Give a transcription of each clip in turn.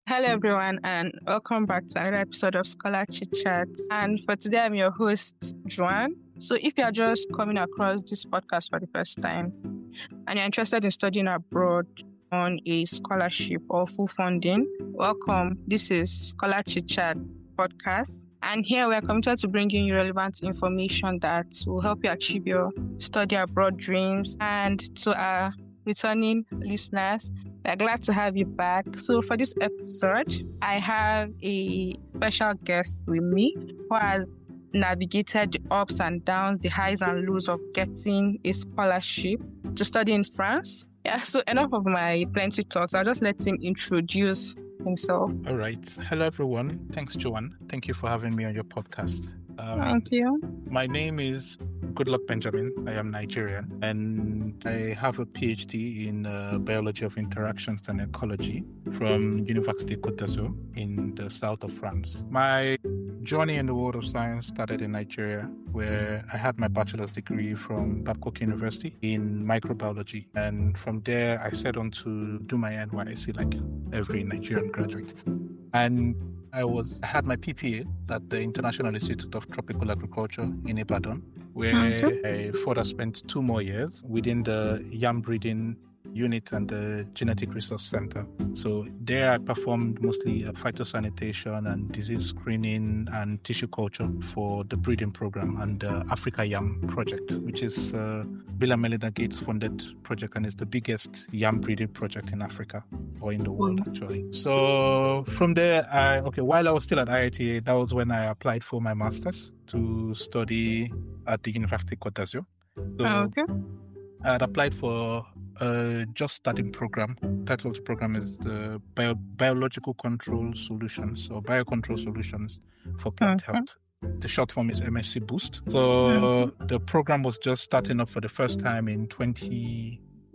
Hello, everyone, and welcome back to another episode of Scholar ChitChat. And for today, I'm your host, Joanne. So, if you are just coming across this podcast for the first time and you're interested in studying abroad on a scholarship or full funding, welcome. This is Scholar ChitChat podcast. And here we are committed to bringing you relevant information that will help you achieve your study abroad dreams. And to our returning listeners, we're glad to have you back. So for this episode, I have a special guest with me who has navigated the ups and downs, the highs and lows of getting a scholarship to study in France. Yeah, so enough of my plenty talks. I'll just let him introduce himself. All right. Hello, everyone. Thanks, Joanne. Thank you for having me on your podcast. Thank you. My name is Goodluck Benjamin. I am Nigerian, and I have a PhD in biology of interactions and ecology from Université Côte d'Azur in the south of France. My journey in the world of science started in Nigeria, where I had my bachelor's degree from Babcock University in microbiology. And from there, I set on to do my NYSC like every Nigerian graduate. And I had my PPA at the International Institute of Tropical Agriculture in Ibadan, where I further spent 2 more years within the yam breeding unit and the genetic resource center. So there I performed mostly phytosanitation and disease screening and tissue culture for the breeding program and the Africa Yam project, which is Bill and Melinda Gates funded project, and is the biggest yam breeding project in Africa or in the world actually. So from there, while I was still at IITA, that was when I applied for my master's to study at the Université Côte d'Azur. So I had applied for a just starting program. The title of the program is the Biological Control Solutions or Biocontrol Solutions for Plant Health. The short form is MSc Boost. So the program was just starting up for the first time in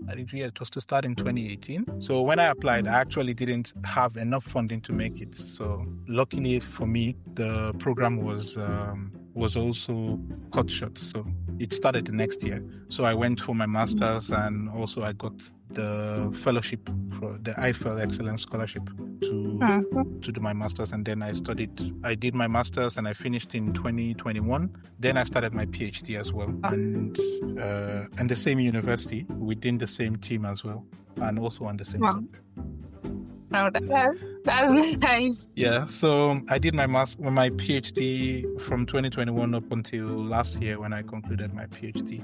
it was to start in 2018. So when I applied, I actually didn't have enough funding to make it. So luckily for me, the program was also cut short. So it started the next year. So I went for my master's, and also I got the fellowship for the Eiffel Excellence Scholarship to do my master's. And then I did my master's and I finished in 2021. Then I started my PhD as well. And the same university, within the same team as well, and also on the same subject. Oh, that's nice. Yeah, so I did my PhD from 2021 up until last year when I concluded my PhD.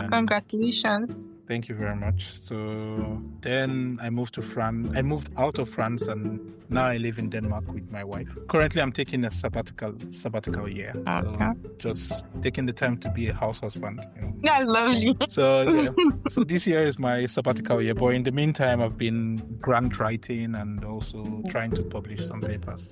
Congratulations. Thank you very much. So then I moved to France. I moved out of France, and now I live in Denmark with my wife. Currently, I'm taking a sabbatical year. So just taking the time to be a house husband. That's lovely. So this year is my sabbatical year. But in the meantime, I've been grant writing and also trying to publish some papers.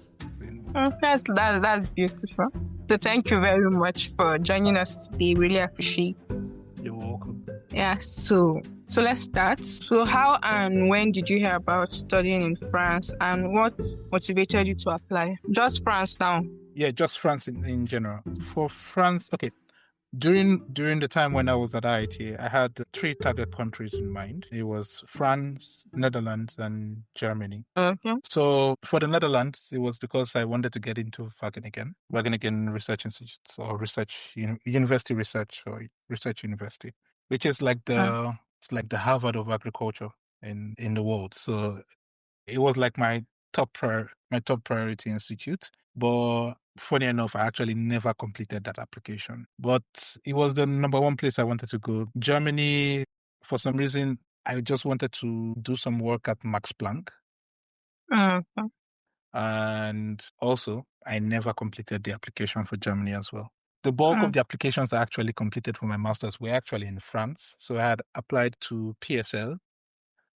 That's beautiful. So thank you very much for joining us today. Really appreciate it. You're welcome. Yeah, so let's start. So how and when did you hear about studying in France, and what motivated you to apply? Just France now? Yeah, just France in general. For France, okay. During the time when I was at IIT, I had 3 target countries in mind. It was France, Netherlands, and Germany. Okay. So for the Netherlands, it was because I wanted to get into Wageningen Research Institute or university research or research university, which is like it's like the Harvard of agriculture in the world. So it was like my top priority institute. But funny enough, I actually never completed that application. But it was the number 1 place I wanted to go. Germany, for some reason, I just wanted to do some work at Max Planck. Okay. And also, I never completed the application for Germany as well. The bulk of the applications I actually completed for my master's were actually in France. So I had applied to PSL.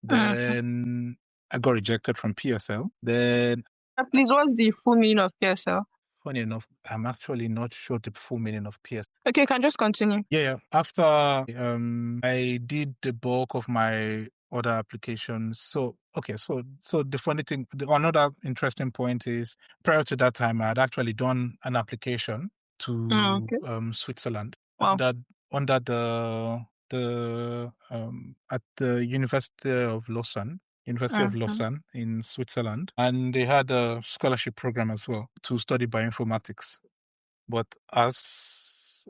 Then I got rejected from PSL. Then please, what's the full meaning of PSL? Funny enough, I'm actually not sure the full meaning of PSL. Okay, you can just continue. Yeah. After I did the bulk of my other applications. So the funny thing, another interesting point is, prior to that time, I had actually done an application to Switzerland under at the University of Lausanne. University of Lausanne in Switzerland, and they had a scholarship program as well to study bioinformatics. But as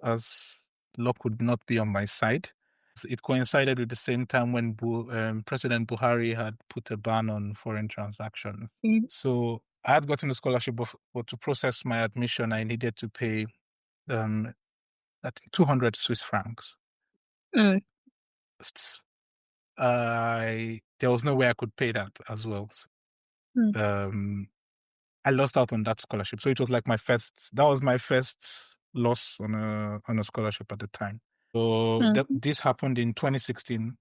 luck would not be on my side, it coincided with the same time when President Buhari had put a ban on foreign transactions. So I had gotten a scholarship, but to process my admission, I needed to pay I think 200 Swiss francs. There was no way I could pay that as well. I lost out on that scholarship. So it was like that was my first loss on a scholarship at the time. So this happened in 2016,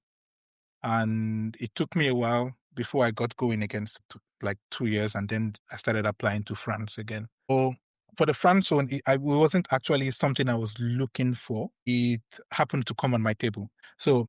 and it took me a while before I got going again, like 2 years, and then I started applying to France again. So for the France one, it wasn't actually something I was looking for. It happened to come on my table. So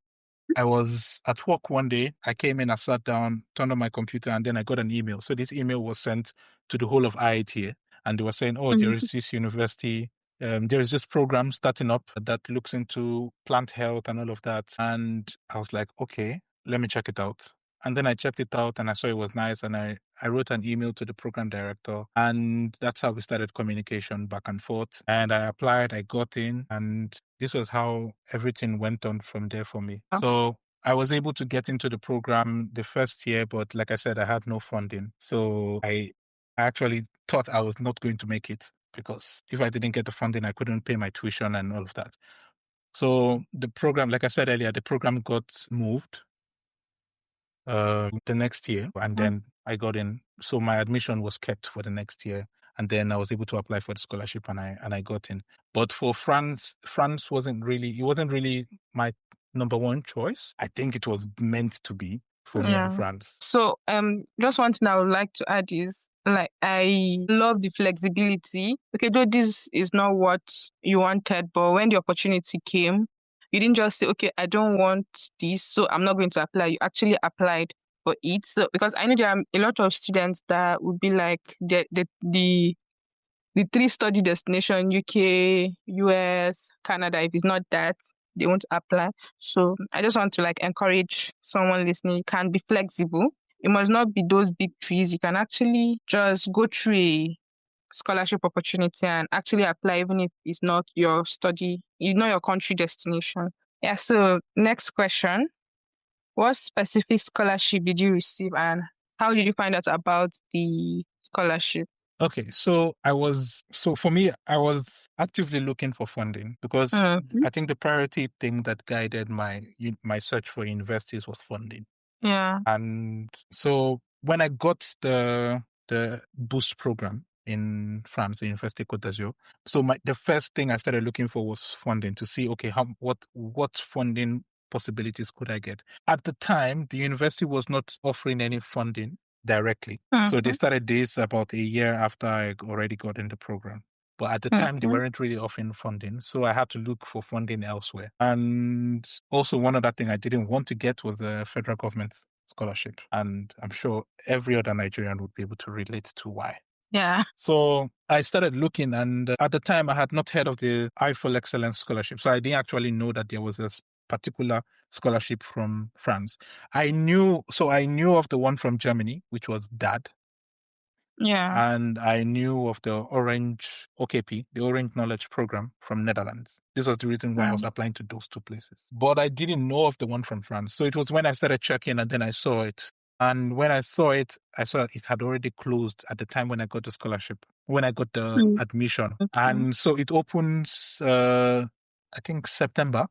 I was at work one day. I came in, I sat down, turned on my computer, and then I got an email. So this email was sent to the whole of IITA, and they were saying, there is this university, there is this program starting up that looks into plant health and all of that. And I was like, okay, let me check it out. And then I checked it out and I saw it was nice. And I wrote an email to the program director, and that's how we started communication back and forth. And I applied, I got in, and this was how everything went on from there for me. So I was able to get into the program the first year, but like I said, I had no funding. So I actually thought I was not going to make it, because if I didn't get the funding, I couldn't pay my tuition and all of that. So the program, like I said earlier, the program got moved the next year, and then I got in. So my admission was kept for the next year, and then I was able to apply for the scholarship, and I got in. But for France wasn't really my number one choice. I think it was meant to be for me in France. So just one thing I would like to add is, like, I love the flexibility. Okay, though this is not what you wanted, but when the opportunity came, you didn't just say, okay, I don't want this, so I'm not going to apply. You actually applied for it. So because I know there are a lot of students that would be like the 3 study destination, UK, US, Canada. If it's not that, they won't apply. So I just want to like encourage someone listening. You can be flexible. It must not be those big trees. You can actually just go through a scholarship opportunity and actually apply, even if it's not your your country destination. Yeah. So next question: what specific scholarship did you receive, and how did you find out about the scholarship? Okay, so for me, I was actively looking for funding, because I think the priority thing that guided my search for universities was funding. Yeah. And so when I got the boost program in France, the Université Côte d'Azur, so the first thing I started looking for was funding, to see, okay, what funding possibilities could I get? At the time, the university was not offering any funding directly. So they started this about a year after I already got in the program. But at the time, they weren't really offering funding. So I had to look for funding elsewhere. And also, one other thing I didn't want to get was a federal government scholarship. And I'm sure every other Nigerian would be able to relate to why. Yeah. So I started looking, and at the time, I had not heard of the Eiffel Excellence Scholarship. So I didn't actually know that there was a particular scholarship from France. I knew of the one from Germany, which was DAD. Yeah. And I knew of the Orange OKP, the Orange Knowledge Program from Netherlands. This was the reason why I was applying to those 2 places. But I didn't know of the one from France. So it was when I started checking, and then I saw it. And when I saw it had already closed at the time when I got the scholarship, when I got the admission. And so it opens, I think, September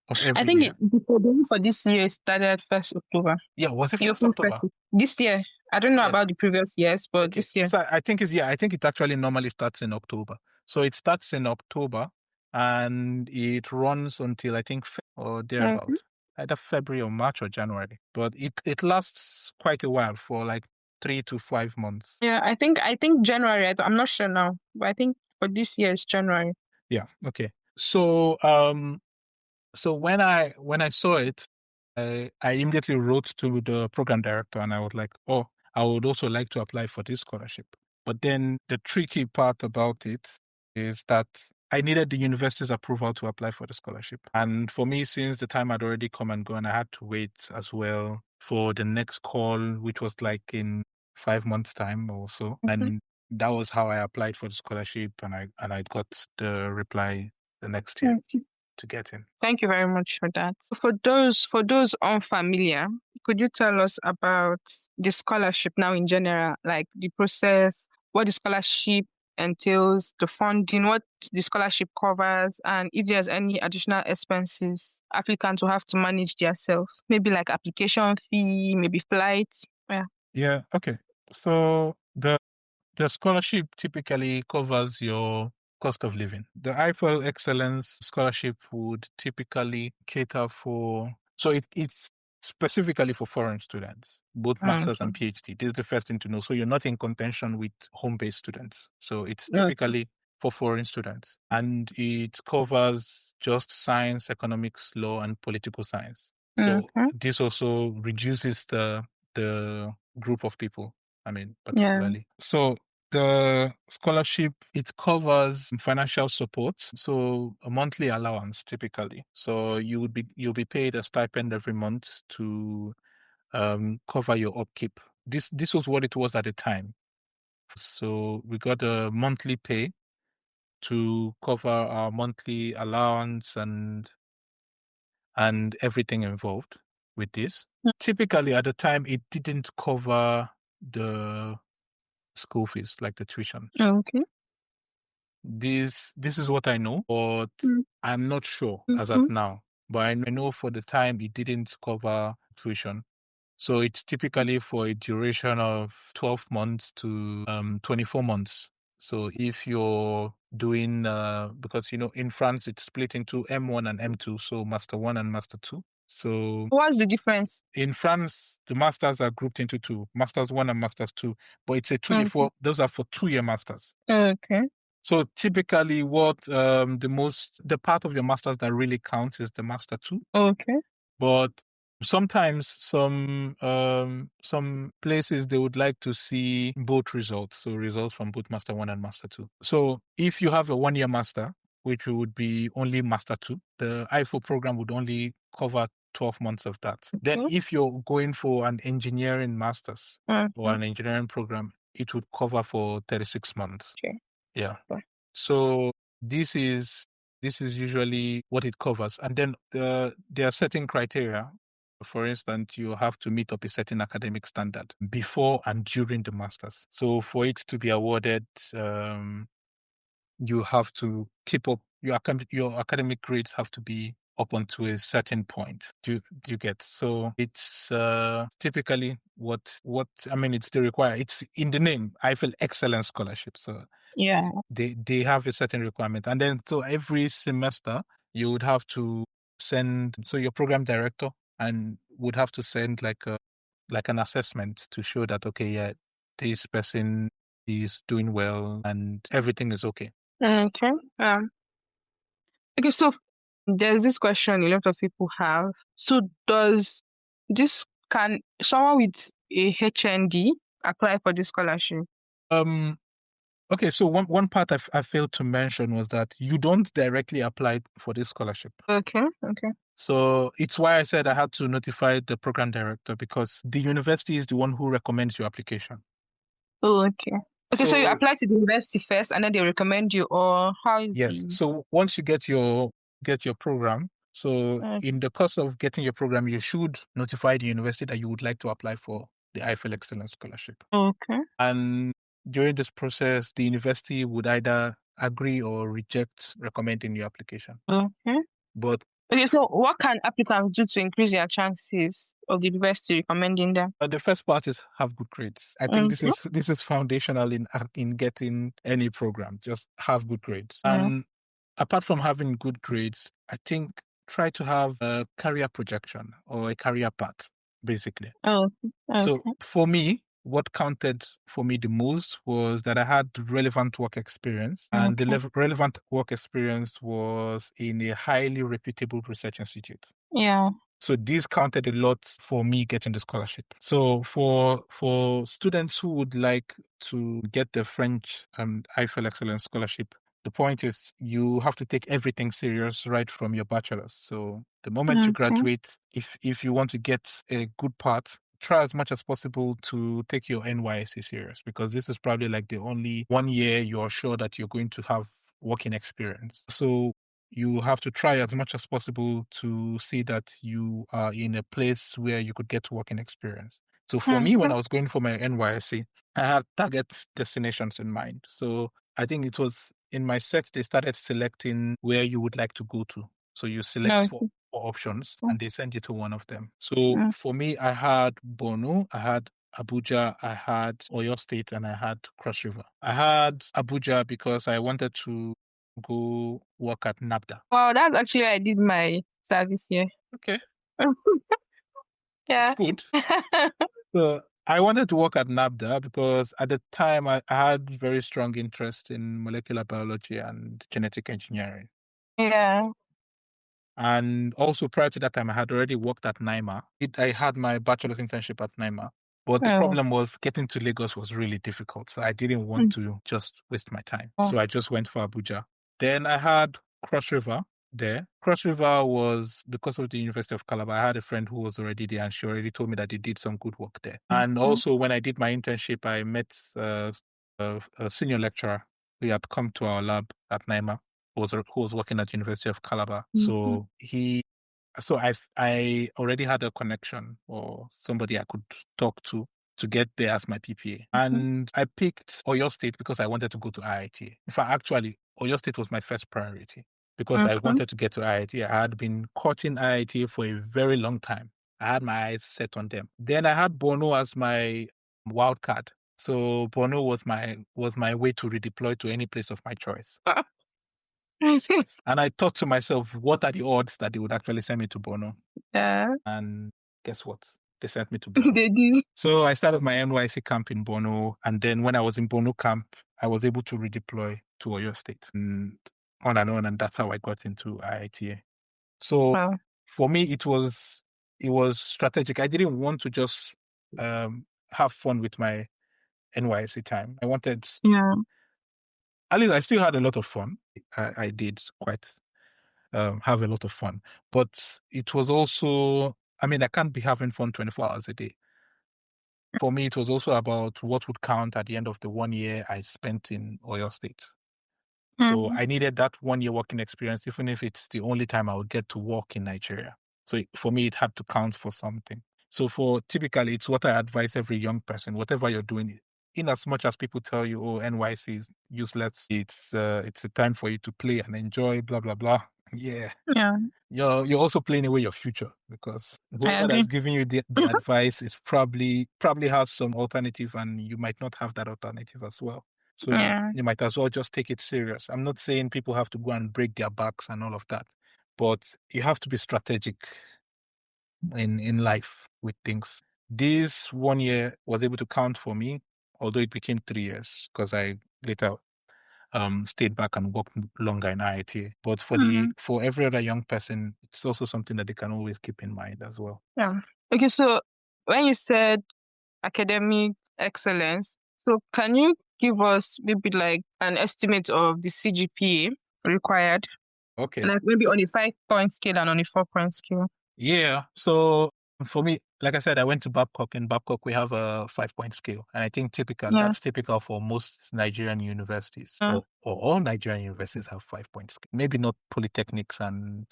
of every year. The one for this year started 1st October. Yeah, was it 1st October? This year. I don't know about the previous years, but this year. So I think it actually normally starts in October. So it starts in October, and it runs until, I think, or thereabout, either February or March or January. But it lasts quite a while, for like 3 to 5 months. Yeah, I think January. I'm not sure now, but I think for this year it's January. Yeah. Okay. So so when I saw it, I immediately wrote to the program director, and I was like, oh, I would also like to apply for this scholarship. But then the tricky part about it is that I needed the university's approval to apply for the scholarship. And for me, since the time had already come and gone, I had to wait as well for the next call, which was like in 5 months' time or so. And that was how I applied for the scholarship, and I got the reply the next year to get in. Thank you very much for that. So for those unfamiliar, could you tell us about the scholarship now in general, like the process, what the scholarship entails, the funding, what the scholarship covers, and if there's any additional expenses applicants will have to manage themselves, maybe like application fee, maybe flights. Yeah. Yeah, okay. So the scholarship typically covers your cost of living. The Eiffel Excellence Scholarship would typically cater for, so it's specifically for foreign students, both masters and PhD. This is the first thing to know. So you're not in contention with home-based students. So it's typically for foreign students. And it covers just science, economics, law, and political science. So this also reduces the group of people, particularly. So the scholarship, it covers financial support, so a monthly allowance typically. So you'll be paid a stipend every month to cover your upkeep. This was what it was at the time. So we got a monthly pay to cover our monthly allowance and everything involved with this. Typically at the time it didn't cover the school fees, like the tuition. Okay. This is what I know, but I'm not sure as at now. But I know for the time it didn't cover tuition. So it's typically for a duration of 12 months to 24 months. So if you're doing, because, in France, it's split into M1 and M2, so Master 1 and Master 2. So what's the difference? In France, the masters are grouped into two, Masters 1 and Masters 2, but it's a 2-year, those are for 2-year masters. Okay. So typically what the part of your masters that really counts is the Master 2. Okay. But sometimes some places they would like to see both results, so results from both Master 1 and Master 2. So if you have a 1-year master, which would be only Master 2, the Eiffel program would only cover 12 months of that. Then if you're going for an engineering master's or an engineering program, it would cover for 36 months. Okay. Yeah. So this is usually what it covers. And then there are certain criteria. For instance, you have to meet up a certain academic standard before and during the masters. So for it to be awarded, you have to keep up your academic grades have to be up onto a certain point. Do you get? So it's typically what it's the require. It's in the name, Eiffel Excellence Scholarship. So yeah, they have a certain requirement, and then so every semester you would have to send. So your program director and would have to send like an assessment to show that this person is doing well and everything is okay. Okay. Okay, so there's this question a lot of people have. So can someone with a HND apply for this scholarship? Okay, so one part I failed to mention was that you don't directly apply for this scholarship. Okay. So it's why I said I had to notify the program director, because the university is the one who recommends your application. Oh, okay. Okay, so you apply to the university first and then they recommend you, or how is Yes. So once you get your program, so in the course of getting your program, you should notify the university that you would like to apply for the Eiffel Excellence Scholarship. Okay. And during this process, the university would either agree or reject recommending your application. Okay. But okay, so what can applicants do to increase their chances of the university recommending them? The first part is have good grades. I think this is foundational in getting any program. Just have good grades. And apart from having good grades, I think try to have a career projection or a career path, basically. Oh, okay. So for me, what counted for me the most was that I had relevant work experience, and the relevant work experience was in a highly reputable research institute. Yeah. So this counted a lot for me getting the scholarship. So for students who would like to get the French Eiffel Excellence Scholarship, the point is you have to take everything serious right from your bachelor's. So the moment you graduate, if you want to get a good part, try as much as possible to take your NYSC serious, because this is probably like the only 1 year you're sure that you're going to have working experience. So you have to try as much as possible to see that you are in a place where you could get working experience. So for me, when I was going for my NYSC, I had target destinations in mind. So I think it was in my set, they started selecting where you would like to go to. So you select four options and they send you to one of them. So for me, I had Borno, I had Abuja, I had Oyo State, and I had Cross River. I had Abuja because I wanted to go work at NABDA. Wow, that's actually where I did my service here. Okay. Yeah. It's good. So I wanted to work at NABDA because at the time I had very strong interest in molecular biology and genetic engineering. Yeah. And also prior to that time, I had already worked at NIMA. I had my bachelor's internship at NIMA. But the problem was getting to Lagos was really difficult. So I didn't want to just waste my time. So I just went for Abuja. Then I had Cross River there. Cross River was because of the University of Calabar. I had a friend who was already there and she already told me that they did some good work there. And also when I did my internship, I met a senior lecturer who had come to our lab at NIMA, who was working at University of Calabar. So I already had a connection or somebody I could talk to get there as my PPA. And I picked Oyo State because I wanted to go to IIT. In fact, actually, Oyo State was my first priority because I wanted to get to IIT. I had been courting IIT for a very long time. I had my eyes set on them. Then I had Borno as my wild card. So Borno was my way to redeploy to any place of my choice. And I thought to myself, what are the odds that they would actually send me to Borno? Yeah. And guess what? They sent me to Borno. They did. So I started my NYC camp in Borno. And then when I was in Borno camp, I was able to redeploy to Oyo State and on. And that's how I got into IITA. So for me, it was strategic. I didn't want to just have fun with my NYC time. I wanted, at least I still had a lot of fun. I did quite have a lot of fun. But it was also, I mean, I can't be having fun 24 hours a day. For me, it was also about what would count at the end of the 1 year I spent in Oyo State. So I needed that 1 year working experience, even if it's the only time I would get to work in Nigeria. So for me, it had to count for something. So typically, it's what I advise every young person, whatever you're doing, in as much as people tell you, oh, NYC is useless, it's a time for you to play and enjoy, blah, blah, blah. Yeah. You're also playing away your future because whoever that's giving you the advice is probably has some alternative and you might not have that alternative as well. So you might as well just take it serious. I'm not saying people have to go and break their backs and all of that, but you have to be strategic in life with things. This 1 year was able to count for me, although it became 3 years because I later stayed back and worked longer in IIT. But for every other young person, it's also something that they can always keep in mind as well. Yeah. Okay, so when you said academic excellence, so can you give us maybe like an estimate of the CGPA required? Okay. Like maybe on a 5-point scale and on a 4-point scale. Yeah. So for me, like I said, I went to Babcock. In Babcock, we have a 5-point scale. And I think that's typical for most Nigerian universities. Or all Nigerian universities have 5-point scale. Maybe not polytechnics and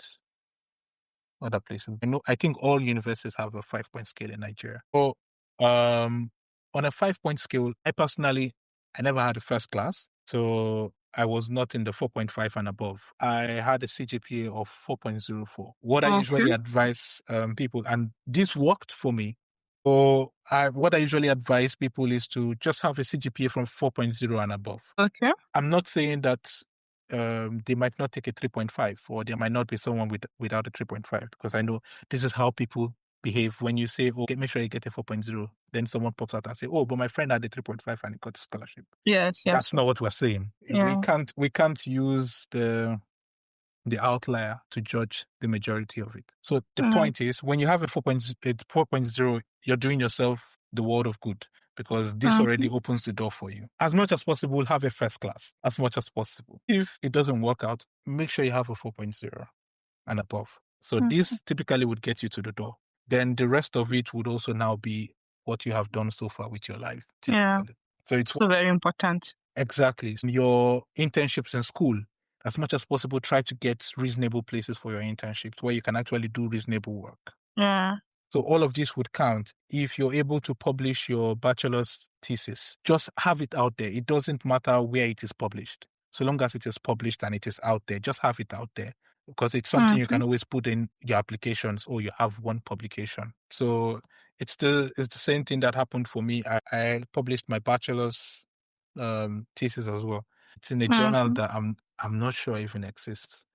other places. I think all universities have a 5-point scale in Nigeria. So on a 5-point scale, I never had a first class. So I was not in the 4.5 and above. I had a CGPA of 4.04. What I usually advise people, and this worked for me. So what I usually advise people is to just have a CGPA from 4.0 and above. Okay. I'm not saying that they might not take a 3.5 or there might not be someone without a 3.5 because I know this is how people behave when you say, oh, make sure you get a 4.0. Then someone pops out and say, oh, but my friend had a 3.5 and he got a scholarship. Yes. That's not what we're saying. Yeah. We can't use the outlier to judge the majority of it. So the point is, when you have a 4.0, you're doing yourself the world of good because this already opens the door for you. As much as possible, have a first class, as much as possible. If it doesn't work out, make sure you have a 4.0 and above. So this typically would get you to the door. Then the rest of it would also now be what you have done so far with your life. Yeah. Typically. So it's So very important. Exactly. Your internships in school, as much as possible, try to get reasonable places for your internships where you can actually do reasonable work. Yeah. So all of this would count. If you're able to publish your bachelor's thesis, just have it out there. It doesn't matter where it is published. So long as it is published and it is out there, just have it out there, because it's something you can always put in your applications, or you have one publication. So it's the same thing that happened for me. I published my bachelor's thesis as well. It's in a journal that I'm not sure even exists.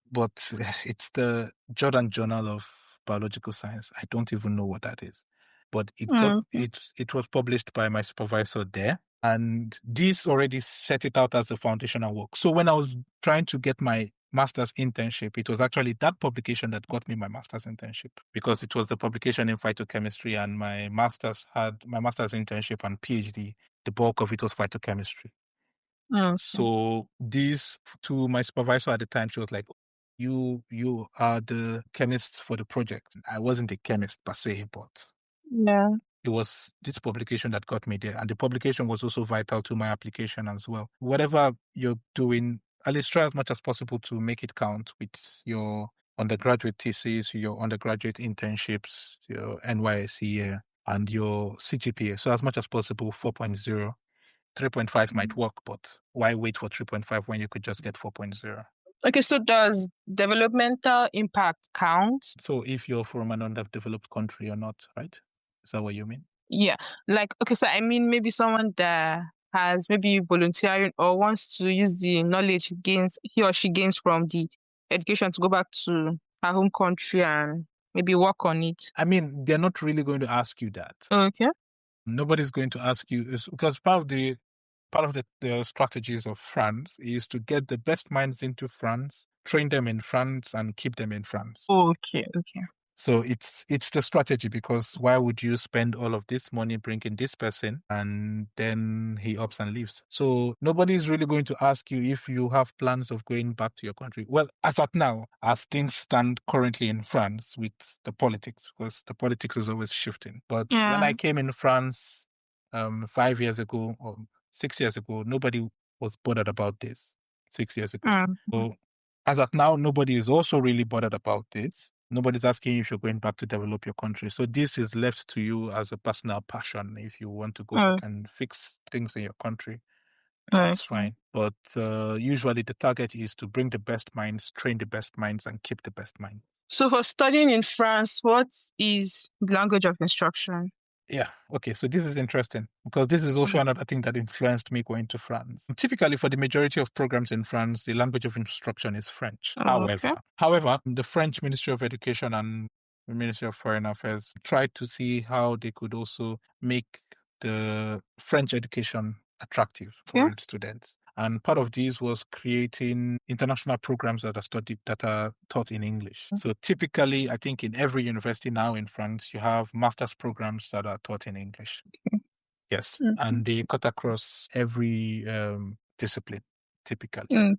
But it's the Jordan Journal of Biological Science. I don't even know what that is. But it was published by my supervisor there. And this already set it out as a foundational work. So when I was trying to get my master's internship, it was actually that publication that got me my master's internship, because it was the publication in phytochemistry, and my master's internship and PhD, the bulk of it was phytochemistry. So this, to my supervisor at the time, she was like, you are the chemist for the project. I wasn't a chemist per se, but it was this publication that got me there. And the publication was also vital to my application as well. Whatever you're doing, at least try as much as possible to make it count with your undergraduate thesis, your undergraduate internships, your NYSC year, and your CGPA. So as much as possible, 4.0. 3.5 might work, but why wait for 3.5 when you could just get 4.0? Okay, so does developmental impact count? So if you're from an underdeveloped country or not, right? Is that what you mean? Yeah, like, okay, so I mean maybe someone that has maybe volunteering or wants to use the knowledge he or she gains from the education to go back to her home country and maybe work on it. I mean, they're not really going to ask you that. Okay. Nobody's going to ask you, because part of the strategies of France is to get the best minds into France, train them in France, and keep them in France. Okay. So it's the strategy, because why would you spend all of this money bringing this person and then he ups and leaves? So nobody's really going to ask you if you have plans of going back to your country. Well, as at now, as things stand currently in France with the politics, because the politics is always shifting. But when I came in France 5 years ago or 6 years ago, nobody was bothered about this 6 years ago. So as at now, nobody is also really bothered about this. Nobody's asking you if you're going back to develop your country. So this is left to you as a personal passion. If you want to go back and fix things in your country, that's fine. But usually the target is to bring the best minds, train the best minds, and keep the best minds. So for studying in France, what is the language of instruction? Yeah. Okay. So this is interesting, because this is also another thing that influenced me going to France. Typically, for the majority of programs in France, the language of instruction is French. However, the French Ministry of Education and the Ministry of Foreign Affairs tried to see how they could also make the French education attractive for students. And part of these was creating international programs that are taught in English. So typically, I think in every university now in France, you have master's programs that are taught in English. Yes. And they cut across every discipline, typically.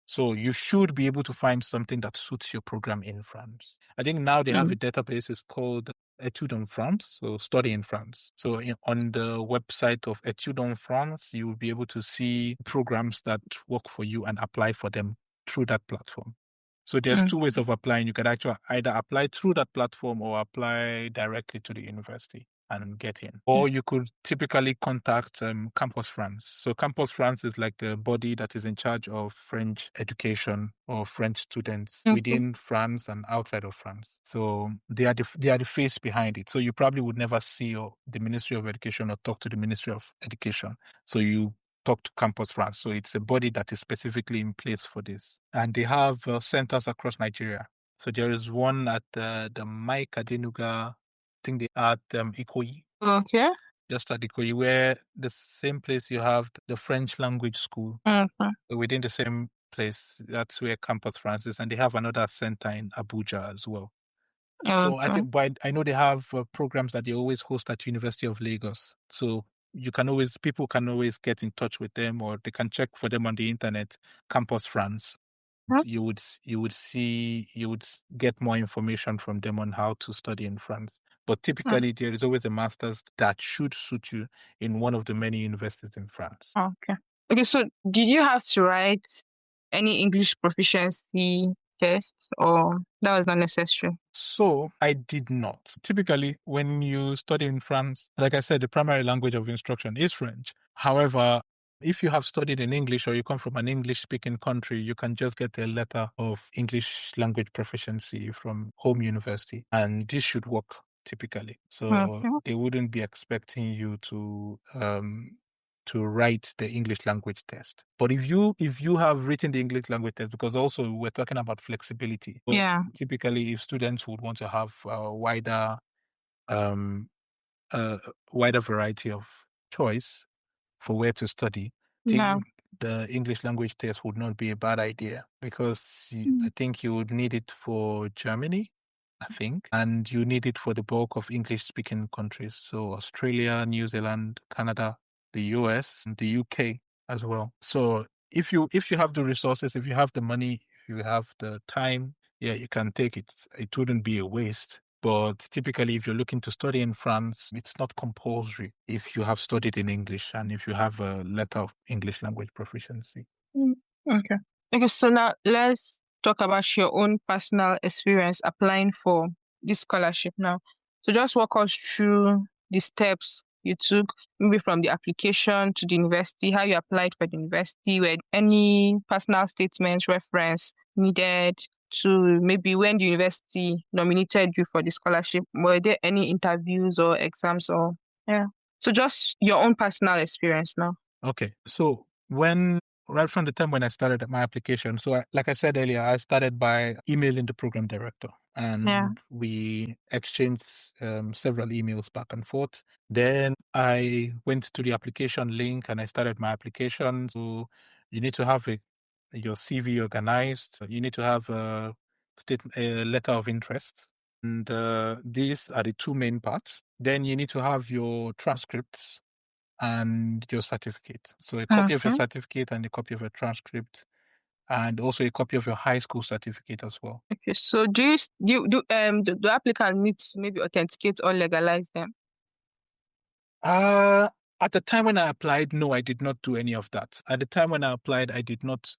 So you should be able to find something that suits your program in France. I think now they have a database, it's called Etudes en France, so study in France. So on the website of Etudes en France, you will be able to see programs that work for you and apply for them through that platform. So there's two ways of applying. You can actually either apply through that platform or apply directly to the university and get in. Or you could typically contact Campus France. So Campus France is like the body that is in charge of French education or French students within France and outside of France. So they are the face behind it. So you probably would never see the Ministry of Education or talk to the Ministry of Education. So you talk to Campus France. So it's a body that is specifically in place for this. And they have centers across Nigeria. So there is one at the Mike Adenuga, I think they are at Ikoyi. Okay. Just at Ikoyi, where the same place you have the French language school. Within the same place, that's where Campus France is. And they have another center in Abuja as well. So I Okay. think, but I know they have programs that they always host at University of Lagos. So people can always get in touch with them, or they can check for them on the internet, Campus France. Hmm. You would get more information from them on how to study in France. But typically, there is always a master's that should suit you in one of the many universities in France. Okay. Okay, so did you have to write any English proficiency test or that was not necessary? So I did not. Typically, when you study in France, like I said, the primary language of instruction is French. However, if you have studied in English or you come from an English speaking country, you can just get a letter of English language proficiency from home university, and this should work typically. So Okay. they wouldn't be expecting you to write the English language test. But if you have written the English language test, because also we're talking about flexibility. So Yeah. typically, if students would want to have um, a wider variety of choice for where to study, I Yeah. think the English language test would not be a bad idea, because Mm. I think you would need it for Germany, I think, and you need it for the bulk of English speaking countries. So Australia, New Zealand, Canada, the US, and the UK as well. So if you have the resources, if you have the money, if you have the time, yeah, you can take it. It wouldn't be a waste. But typically, if you're looking to study in France, it's not compulsory if you have studied in English and if you have a letter of English language proficiency. Mm. Okay. Okay, so now let's talk about your own personal experience applying for this scholarship now. So just walk us through the steps you took, maybe from the application to the university, how you applied for the university, were any personal statements, reference needed to maybe when the university nominated you for the scholarship, were there any interviews or exams or yeah. So just your own personal experience now. Okay, so right from the time when I started my application, so like I said earlier, I started by emailing the program director, Yeah. and we exchanged several emails back and forth. Then I went to the application link and I started my application. So you need to have your CV organized. You need to have a letter of interest. And these are the two main parts. Then you need to have your transcripts and your certificate. So a copy of your Okay. certificate and a copy of your transcript, and also a copy of your high school certificate as well. Okay, so do applicant need to maybe authenticate or legalize them? Uh at the time when I applied, no, I did not do any of that. At the time when I applied, I did not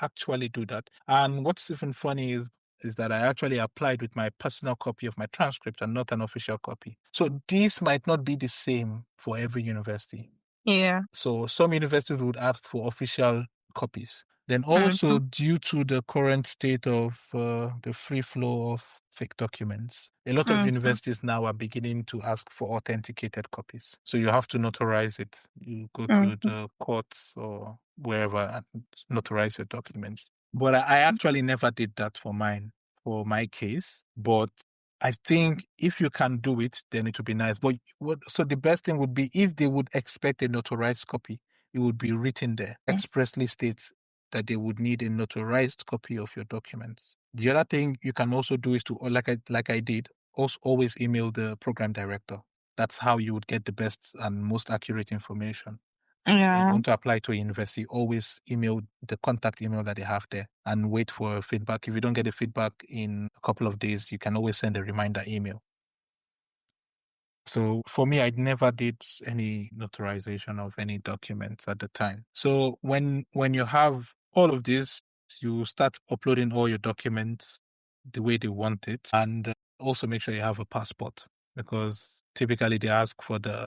actually do that. And what's even funny is that I actually applied with my personal copy of my transcript and not an official copy. So this might not be the same for every university. Yeah. So some universities would ask for official copies. Then Okay. also, due to the current state of the free flow of fake documents, a lot of Okay. universities now are beginning to ask for authenticated copies. So you have to notarize it. You go to Okay. the courts or wherever and notarize your documents. But I actually never did that for mine, for my case. But I think if you can do it, then it would be nice. But so the best thing would be if they would expect a notarized copy, it would be written there, expressly states that they would need a notarized copy of your documents. The other thing you can also do is to, or like I did, also always email the program director. That's how you would get the best and most accurate information. When you Yeah. want to apply to a university, always email the contact email that they have there and wait for feedback. If you don't get a feedback in a couple of days, you can always send a reminder email. So for me, I never did any notarization of any documents at the time. So when you have all of this, you start uploading all your documents the way they want it, and also make sure you have a passport, because typically they ask for the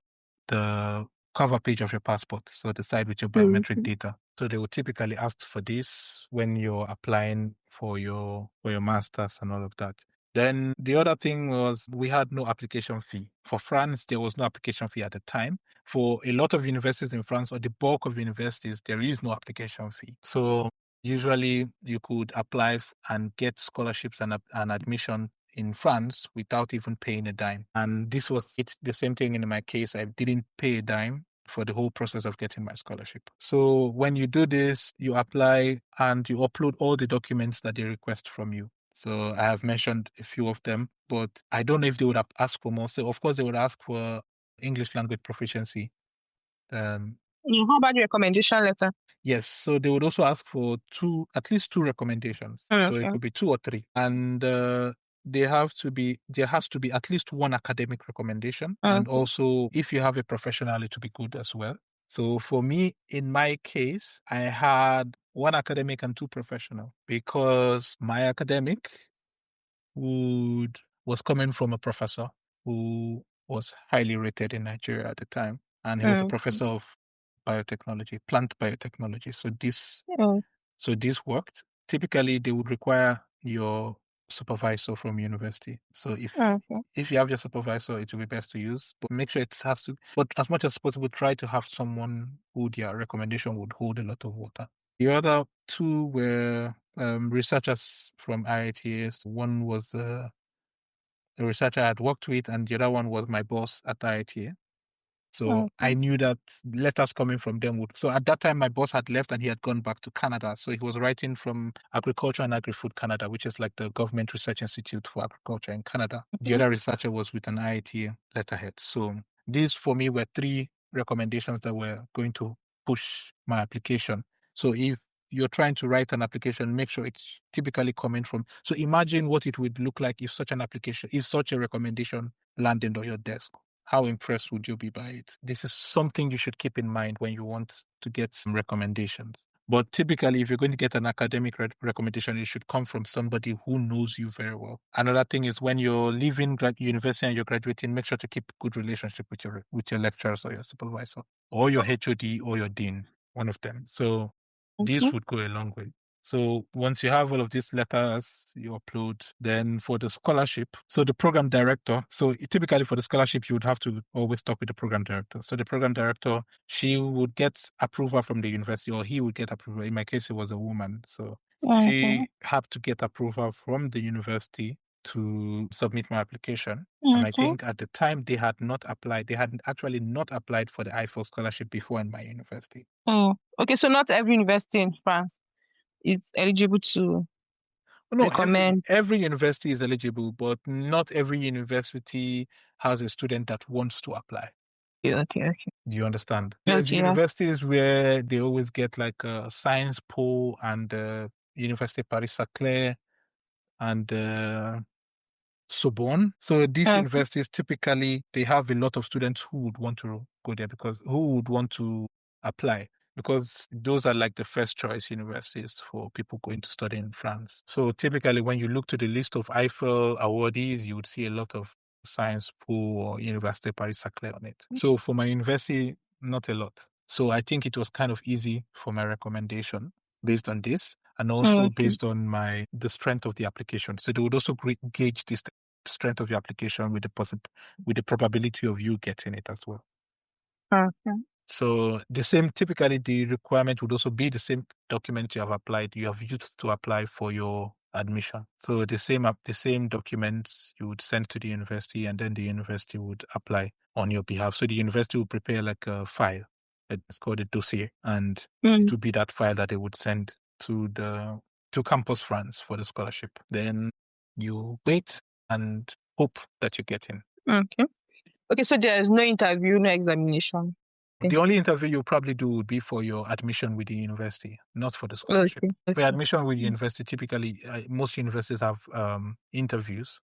cover page of your passport, so the side with your biometric Mhm. data. So they will typically ask for this when you're applying for your masters and all of that. Then the other thing was we had no application fee. For France, there was no application fee at the time. For a lot of universities in France, or the bulk of universities, there is no application fee. So usually you could apply and get scholarships and admission in France without even paying a dime. And it's the same thing in my case. I didn't pay a dime for the whole process of getting my scholarship. So when you do this, you apply and you upload all the documents that they request from you. So I have mentioned a few of them, but I don't know if they would have asked for more. So of course they would ask for English language proficiency. How about the recommendation letter? Yes, so they would also ask for at least two recommendations. So it Okay. could be 2 or 3, and there has to be at least one academic recommendation, and Okay. also if you have a professional, it to be good as well. So for me, in my case, I had 1 academic and 2 professional, because my academic was coming from a professor who was highly rated in Nigeria at the time, and he was a Okay. professor of biotechnology, plant biotechnology. So this worked. Typically, they would require your supervisor from university. So Okay. if you have your supervisor, it will be best to use, but make sure it has to. But as much as possible, try to have someone who their recommendation would hold a lot of water. The other 2 were researchers from IITS. One was a researcher I had worked with, and the other one was my boss at IITA. So I knew that letters coming from them would. So at that time, my boss had left and he had gone back to Canada. So he was writing from Agriculture and Agri-Food Canada, which is like the government research institute for agriculture in Canada. The other researcher was with an IIT letterhead. So these for me were 3 recommendations that were going to push my application. So if you're trying to write an application, make sure it's typically coming from. So imagine what it would look like if such a recommendation landed on your desk. How impressed would you be by it? This is something you should keep in mind when you want to get some recommendations. But typically, if you're going to get an academic recommendation, it should come from somebody who knows you very well. Another thing is, when you're leaving university and you're graduating, make sure to keep good relationship with your lecturers or your supervisor or your HOD or your dean, one of them. So this would go a long way. So once you have all of these letters, you upload. Then for the scholarship, so the program director, so typically for the scholarship, you would have to always talk with the program director. So the program director, she would get approval from the university, or he would get approval. In my case, it was a woman. So she had to get approval from the university to submit my application. And I think at the time they had not applied. They had actually not applied for the Eiffel Scholarship before in my university. Okay, so not every university in France is eligible to recommend. Every university is eligible, but not every university has a student that wants to apply. Okay. Do you understand? There's universities where they always get like a Science Po and Université Paris-Saclay and Sorbonne. So these universities typically, they have a lot of students who would want to go there, because who would want to apply, because those are like the first choice universities for people going to study in France. So typically, when you look to the list of Eiffel awardees, you would see a lot of Science Po or Université Paris-Saclay on it. So for my university, not a lot. So I think it was kind of easy for my recommendation based on this, and also based on the strength of the application. So they would also gauge this strength of your application with the probability of you getting it as well. So typically the requirement would also be the same document you have used to apply for your admission. So the same documents you would send to the university, and then the university would apply on your behalf. So the university would prepare like a file. It's called a dossier, and it would be that file that they would send to Campus France for the scholarship. Then you wait and hope that you get in. Okay, so there's no interview, no examination. The only interview you'll probably do would be for your admission with the university, not for the scholarship. For admission with the university, typically, most universities have interviews.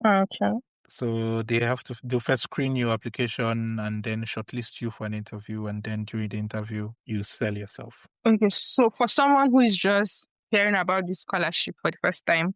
So they'll first screen your application and then shortlist you for an interview, and then during the interview, you sell yourself. Okay, so for someone who is just hearing about this scholarship for the first time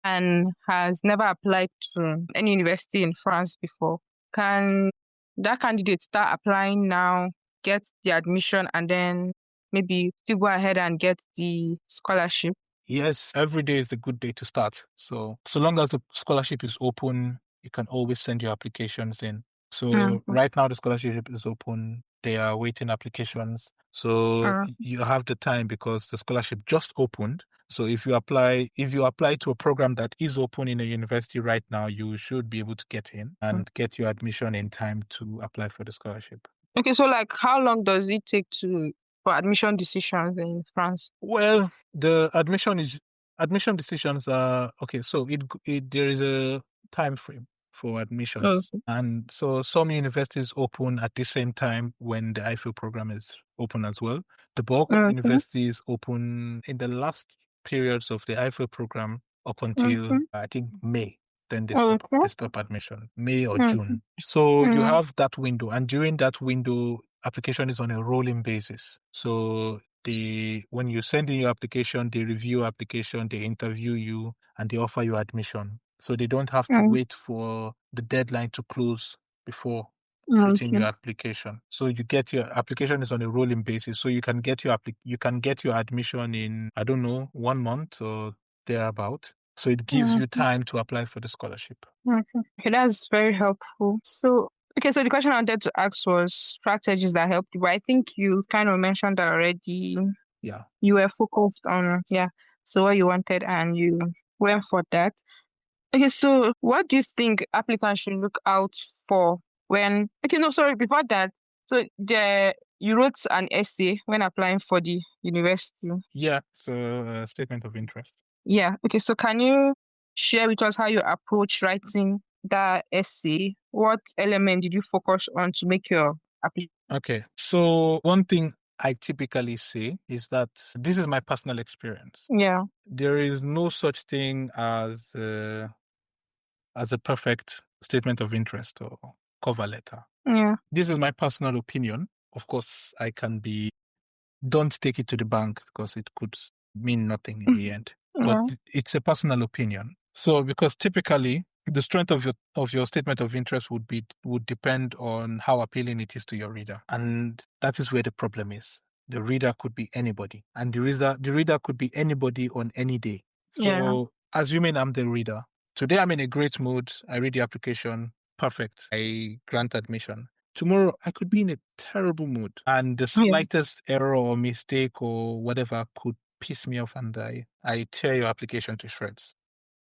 and has never applied to any university in France before, can that candidate start applying now, get the admission, and then maybe still go ahead and get the scholarship? Yes, every day is a good day to start. So long as the scholarship is open, you can always send your applications in. So right now the scholarship is open. They are waiting applications. So you have the time, because the scholarship just opened. So if you apply to a program that is open in a university right now, you should be able to get in and get your admission in time to apply for the scholarship. Okay, so like how long does it take for admission decisions in France? Well, the admission is admission decisions are okay. So there is a time frame for admissions, and so some universities open at the same time when the Eiffel program is open as well. The bulk of universities open in the last periods of the Eiffel program up until I think May. Then they stop admission, May or June. So you have that window, and during that window, application is on a rolling basis. So when you send in your application, they review your application, they interview you, and they offer you admission. So they don't have to wait for the deadline to close before treating your application. So you get your application is on a rolling basis. So you can get your admission in, I don't know, 1 month or thereabout. So it gives you time to apply for the scholarship. Okay, that's very helpful. So the question I wanted to ask was strategies that helped you, but I think you kind of mentioned that already. Yeah. You were focused on, so what you wanted and you went for that. Okay, so what do you think applicants should look out for when, before that, so you wrote an essay when applying for the university. Yeah, so a statement of interest. Yeah, okay, so can you share with us how you approach writing that essay? What element did you focus on to make your application? Okay, so one thing I typically say is that this is my personal experience. Yeah. There is no such thing as a perfect statement of interest or cover letter. Yeah. This is my personal opinion. Of course, don't take it to the bank because it could mean nothing in the end. But it's a personal opinion. So because typically the strength of your statement of interest would depend on how appealing it is to your reader. And that is where the problem is. The reader could be anybody. And the reader could be anybody on any day. So assuming I'm the reader, today I'm in a great mood, I read the application, perfect, I grant admission. Tomorrow, I could be in a terrible mood, and the slightest error or mistake or whatever could piss me off, and I tear your application to shreds.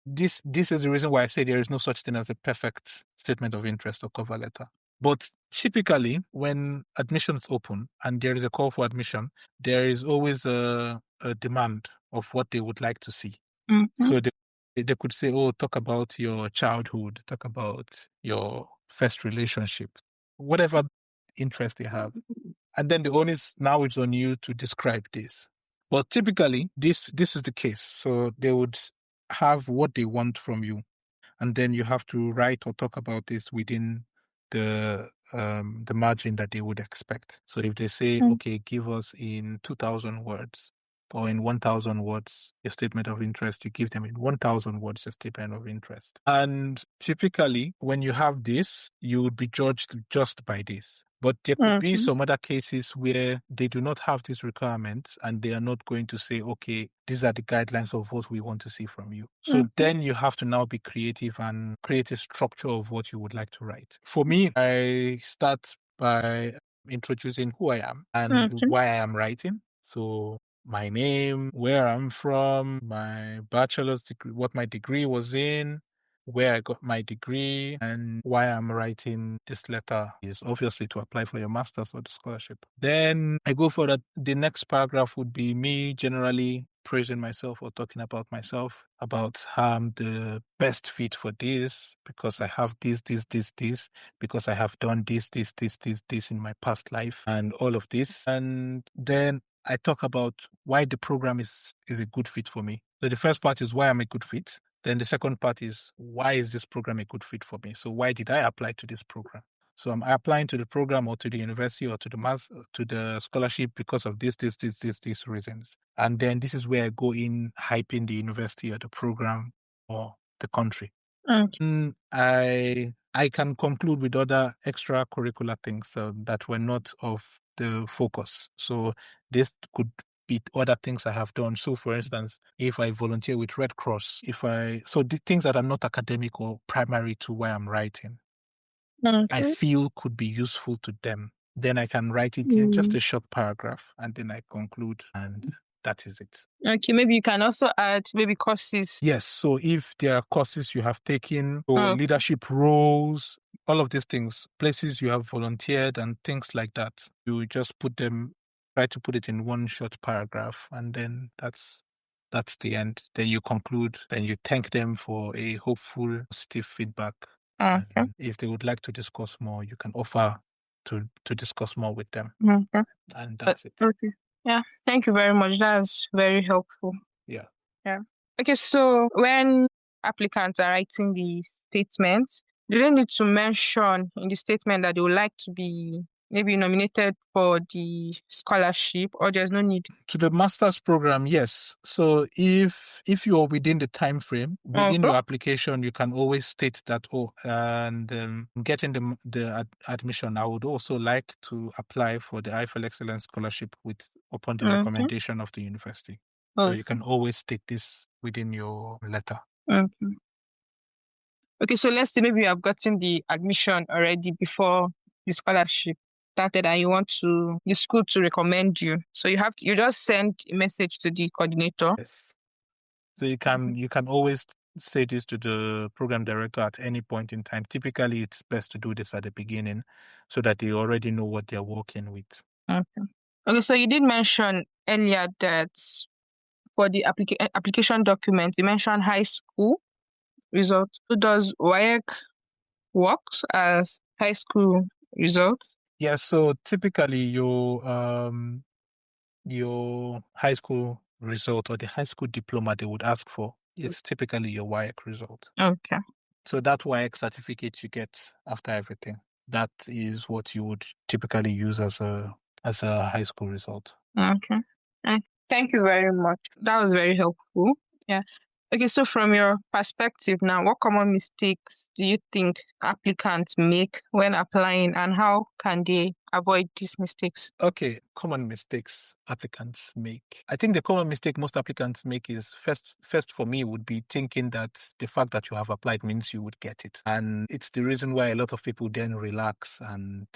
This is the reason why I say there is no such thing as a perfect statement of interest or cover letter. But typically, when admissions open and there is a call for admission, there is always a demand of what they would like to see. So they could say, oh, talk about your childhood, talk about your first relationship, whatever interest they have. And then the onus now is on you to describe this. But typically, this is the case. So they would have what they want from you. And then you have to write or talk about this within the margin that they would expect. So if they say, okay, give us in 2,000 words, or in 1,000 words, your statement of interest, you give them in 1,000 words, your statement of interest. And typically, when you have this, you would be judged just by this. But there could be some other cases where they do not have these requirements and they are not going to say, okay, these are the guidelines of what we want to see from you. So then you have to now be creative and create a structure of what you would like to write. For me, I start by introducing who I am and why I am writing. So my name, where I'm from, my bachelor's degree, what my degree was in, where I got my degree, and why I'm writing this letter is obviously to apply for your master's or the scholarship. Then I go for that. The next paragraph would be me generally praising myself or talking about myself, about how I'm the best fit for this because I have this, because I have done this in my past life and all of this. And then I talk about why the program is a good fit for me. So the first part is why I'm a good fit. Then the second part is why is this program a good fit for me? So why did I apply to this program? So am I applying to the program or to the university or to the scholarship because of these reasons? And then this is where I go in hyping the university or the program or the country. I can conclude with other extracurricular things that were not of the focus. So this could be other things I have done. So for instance, if I volunteer with Red Cross, the things that are not academic or primary to why I'm writing, I feel could be useful to them. Then I can write it in just a short paragraph and then I conclude and that is it. Okay, maybe you can also add maybe courses. Yes, so if there are courses you have taken or leadership roles, all of these things, places you have volunteered and things like that, you just try to put it in one short paragraph and then that's That's the end. Then you conclude, then you thank them for a hopeful, positive feedback. Okay. And if they would like to discuss more, you can offer to discuss more with them. Okay. And that's it. Okay. Yeah. Thank you very much. That's very helpful. Yeah. Yeah. Okay. So when applicants are writing the statements, do they need to mention in the statement that they would like to be maybe nominated for the scholarship, or there's no need? To the master's program, yes. So if you are within the time frame within your application, you can always state that, getting the admission, I would also like to apply for the Eiffel Excellence Scholarship upon the recommendation of the university. So you can always state this within your letter. Okay, so let's say maybe you have gotten the admission already before the scholarship started, and you want the school to recommend you. So you just send a message to the coordinator. Yes. So you can always say this to the program director at any point in time. Typically, it's best to do this at the beginning so that they already know what they're working with. Okay, so you did mention earlier that for the application document, you mentioned high school results. So does WAEC works as high school results? Yeah, so typically your high school result or the high school diploma they would ask for is typically your WAEC result. Okay. So that WAEC certificate you get after everything, that is what you would typically use as a high school result. Okay. Thank you very much. That was very helpful. Yeah. Okay, so from your perspective now, what common mistakes do you think applicants make when applying, and how can they avoid these mistakes? Okay, common mistakes applicants make. I think the common mistake most applicants make is first for me would be thinking that the fact that you have applied means you would get it. And it's the reason why a lot of people then relax and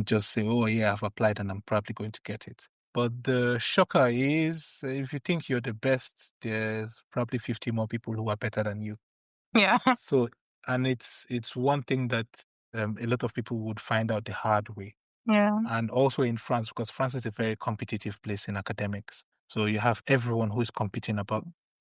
just say, oh yeah, I've applied and I'm probably going to get it. But the shocker is, if you think you're the best, there's probably 50 more people who are better than you. Yeah. So, and it's one thing that a lot of people would find out the hard way. Yeah. And also in France, because France is a very competitive place in academics. So you have everyone who is competing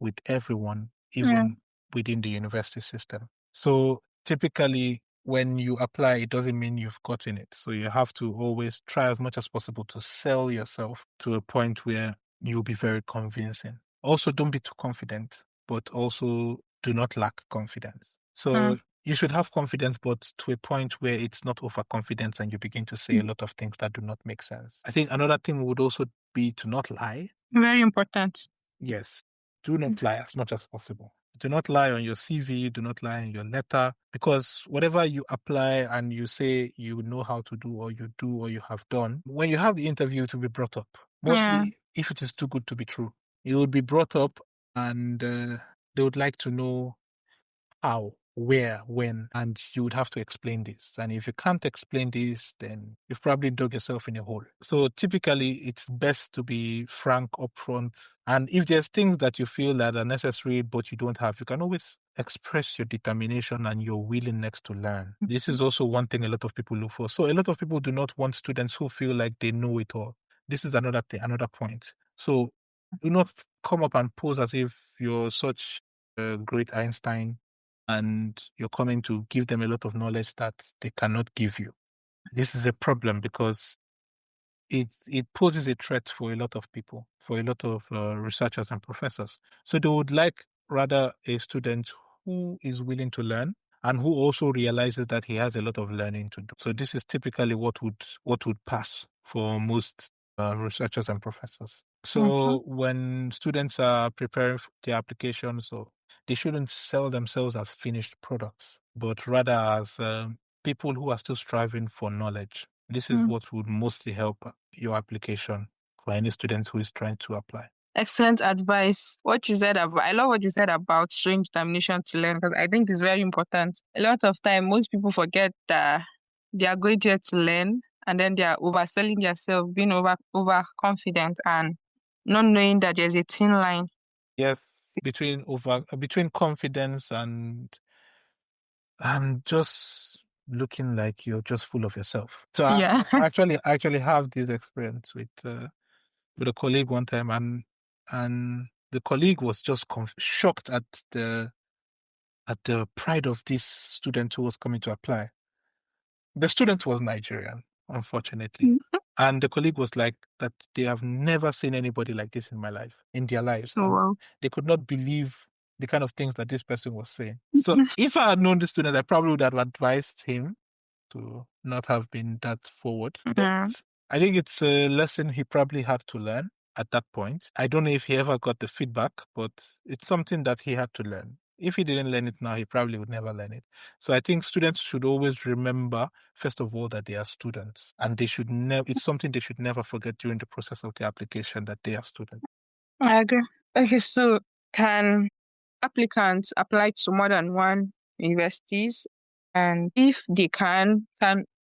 with everyone, even within the university system. So typically, when you apply, it doesn't mean you've gotten it. So you have to always try as much as possible to sell yourself to a point where you'll be very convincing. Also, don't be too confident, but also do not lack confidence. So you should have confidence, but to a point where it's not overconfidence and you begin to say a lot of things that do not make sense. I think another thing would also be to not lie. Very important. Yes. Do not lie as much as possible. Do not lie on your CV, do not lie in your letter, because whatever you apply and you say you know how to do or you have done, when you have the interview, it will be brought up. Mostly, if it is too good to be true, it will be brought up and they would like to know how, where, when, and you would have to explain this. And if you can't explain this, then you've probably dug yourself in a hole. So typically, it's best to be frank upfront. And if there's things that you feel that are necessary but you don't have, you can always express your determination and your willingness to learn. This is also one thing a lot of people look for. So a lot of people do not want students who feel like they know it all. This is another point. So do not come up and pose as if you're such a great Einstein and you're coming to give them a lot of knowledge that they cannot give you. This is a problem because it poses a threat for a lot of people, for a lot of researchers and professors. So they would like rather a student who is willing to learn and who also realizes that he has a lot of learning to do. So this is typically what would pass for most researchers and professors. So when students are preparing for their applications, so they shouldn't sell themselves as finished products, but rather as people who are still striving for knowledge. This is what would mostly help your application for any student who is trying to apply. Excellent advice. I love what you said about showing determination to learn, because I think it's very important. A lot of time, most people forget that they are going there to learn, and then they are overselling themselves, being overconfident, and not knowing that there's a thin line. Yes, between confidence and just looking like you're just full of yourself. So I actually have this experience with a colleague one time, and and the colleague was just shocked at the pride of this student who was coming to apply. The student was Nigerian, unfortunately. And the colleague was like that they have never seen anybody like this in their lives. Oh, wow. They could not believe the kind of things that this person was saying. So if I had known the student, I probably would have advised him to not have been that forward. Yeah. But I think it's a lesson he probably had to learn at that point. I don't know if he ever got the feedback, but it's something that he had to learn. If he didn't learn it now, he probably would never learn it. So I think students should always remember, first of all, that they are students, and they should never. It's something they should never forget during the process of the application that they are students. I agree. Okay, so can applicants apply to more than one universities? And if they can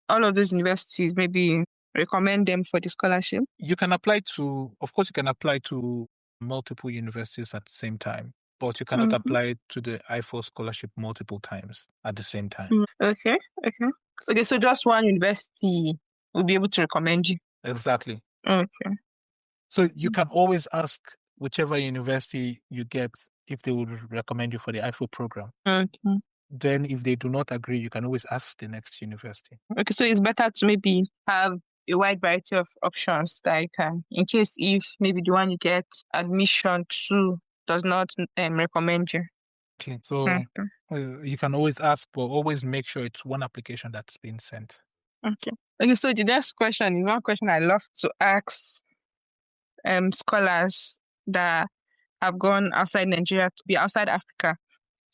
all of those universities maybe recommend them for the scholarship? You can apply to, of course, you can apply to multiple universities at the same time, but you cannot apply to the Eiffel Scholarship multiple times at the same time. Okay. Okay, so just one university will be able to recommend you. Exactly. Okay. So you can always ask whichever university you get if they would recommend you for the Eiffel program. Okay. Then if they do not agree, you can always ask the next university. Okay, so it's better to maybe have a wide variety of options that you can, in case if maybe the one you get admission to does not recommend you. Okay. So you can always ask, but always make sure it's one application that's been sent. Okay. Okay, so the next question is one question I love to ask scholars that have gone outside Nigeria to be outside Africa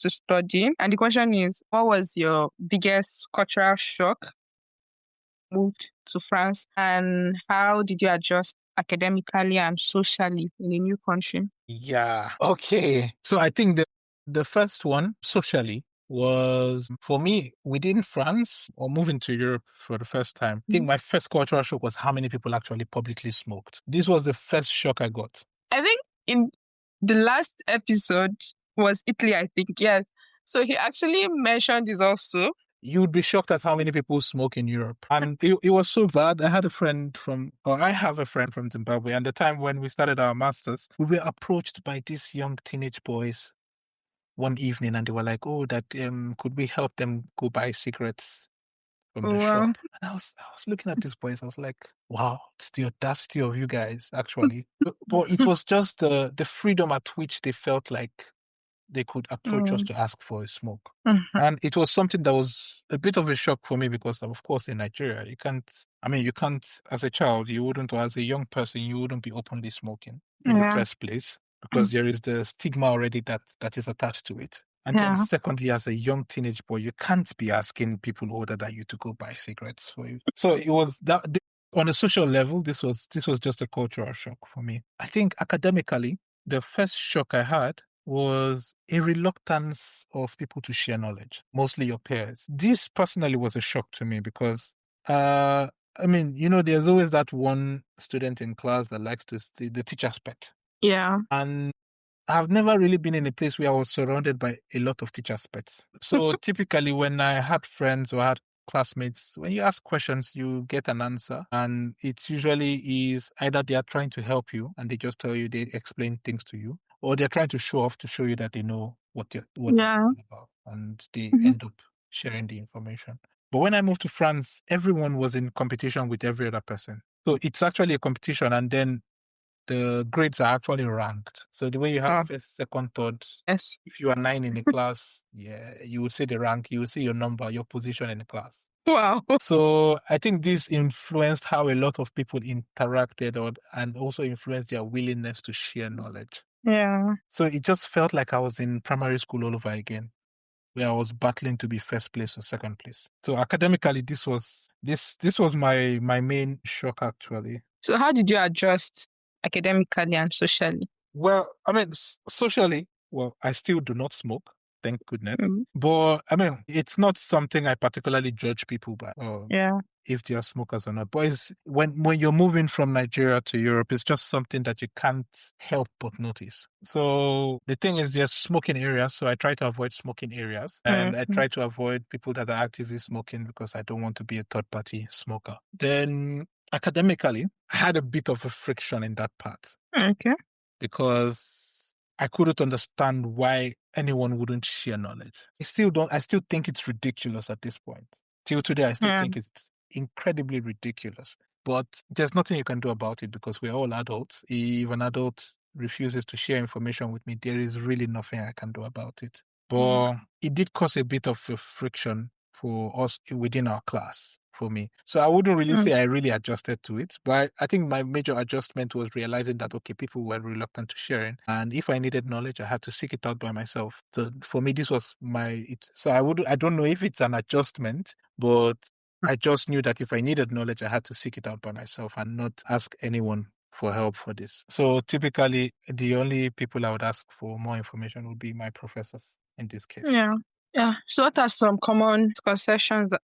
to study. And the question is, what was your biggest cultural shock moved to France, and how did you adjust academically and socially in a new country? Yeah. Okay. So I think the first one socially was for me within France or moving to Europe for the first time. I think my first cultural shock was how many people actually publicly smoked. This was the first shock I got. I think in the last episode was Italy, I think, yes. So he actually mentioned this also. You'd be shocked at how many people smoke in Europe. And it was so bad. I have a friend from Zimbabwe. And the time when we started our masters, we were approached by these young teenage boys one evening, and they were like, "Oh, that could we help them go buy cigarettes from the shop?" And I was looking at these boys. I was like, "Wow, it's the audacity of you guys, actually." But it was just the freedom at which they felt like they could approach us to ask for a smoke. And it was something that was a bit of a shock for me because, of course, in Nigeria, you can't, as a child, you wouldn't, or as a young person, you wouldn't be openly smoking in the first place because there is the stigma already that is attached to it. And then secondly, as a young teenage boy, you can't be asking people older than you to go buy cigarettes for you. So it was that on a social level, this was just a cultural shock for me. I think academically, the first shock I had was a reluctance of people to share knowledge, mostly your peers. This personally was a shock to me because, there's always that one student in class that likes to see the teacher's pet. Yeah. And I've never really been in a place where I was surrounded by a lot of teachers' pets. So typically when I had friends or had classmates, when you ask questions, you get an answer. And it usually is either they are trying to help you and they just tell you, they explain things to you, or they're trying to show off to show you that they know what they're talking about. And they end up sharing the information. But when I moved to France, everyone was in competition with every other person. So it's actually a competition. And then the grades are actually ranked. So the way you have first, second, third, if you are 9 in the class, you would see the rank, you would see your number, your position in the class. Wow. So I think this influenced how a lot of people interacted and also influenced their willingness to share knowledge. Yeah. So it just felt like I was in primary school all over again, where I was battling to be first place or second place. So academically, this was my main shock, actually. So how did you adjust academically and socially? Well, socially, I still do not smoke, thank goodness. But it's not something I particularly judge people by. If they are smokers or not. But when you're moving from Nigeria to Europe, it's just something that you can't help but notice. So the thing is, there's smoking areas, so I try to avoid smoking areas. And I try to avoid people that are actively smoking because I don't want to be a third-party smoker. Then academically, I had a bit of a friction in that part. Okay. because I couldn't understand why anyone wouldn't share knowledge. I still think it's ridiculous at this point. Till today, I still Yeah. think it's incredibly ridiculous. But there's nothing you can do about it because we're all adults. If an adult refuses to share information with me, there is really nothing I can do about it. But it did cause a bit of a friction for us within our class, for me. So I wouldn't really say I really adjusted to it, but I think my major adjustment was realizing that, okay, people were reluctant to sharing. And if I needed knowledge, I had to seek it out by myself. So for me, this was so I don't know if it's an adjustment, but I just knew that if I needed knowledge, I had to seek it out by myself and not ask anyone for help for this. So typically, the only people I would ask for more information would be my professors in this case. Yeah. Yeah. So what are some common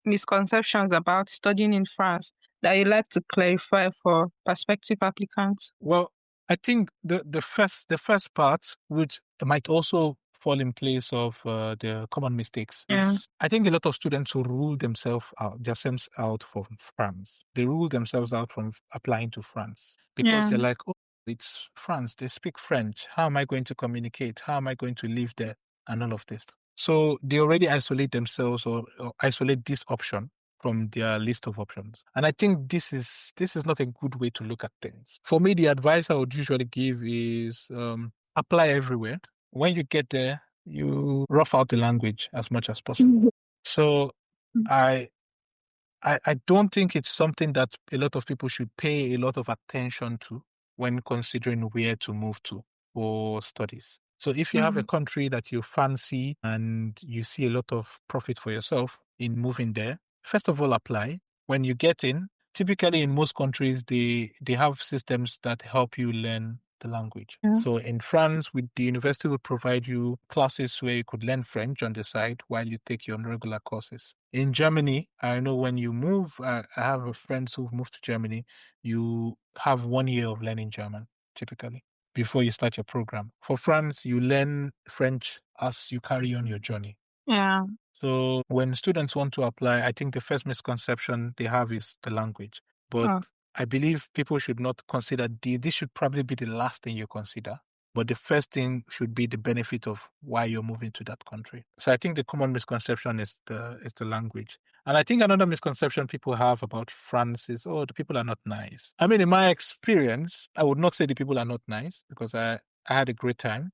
misconceptions about studying in France that you like to clarify for prospective applicants? Well, I think the first part, which might also fall in place of the common mistakes, Yeah. is I think a lot of students who rule themselves out from France. They rule themselves out from applying to France because Yeah. they're like, oh, it's France. They speak French. How am I going to communicate? How am I going to live there? And all of this. So they already isolate themselves or isolate this option from their list of options. And I think this is not a good way to look at things. For me, the advice I would usually give is apply everywhere. When you get there, you rough out the language as much as possible. So I I don't think it's something that a lot of people should pay a lot of attention to when considering where to move to for studies. So if you have a country that you fancy and you see a lot of profit for yourself in moving there, first of all, apply. When you get in, typically in most countries, they have systems that help you learn the language. Yeah. So in France, the university will provide you classes where you could learn French on the side while you take your regular courses. In Germany, I know when you move, I have friends who've moved to Germany, you have 1 year of learning German, typically, before you start your program. For France, you learn French as you carry on your journey. Yeah. So when students want to apply, I think the first misconception they have is the language. But I believe people should not consider this should probably be the last thing you consider. But the first thing should be the benefit of why you're moving to that country. So I think the common misconception is the language. And I think another misconception people have about France is, oh, the people are not nice. I mean, in my experience, I would not say the people are not nice because I had a great time.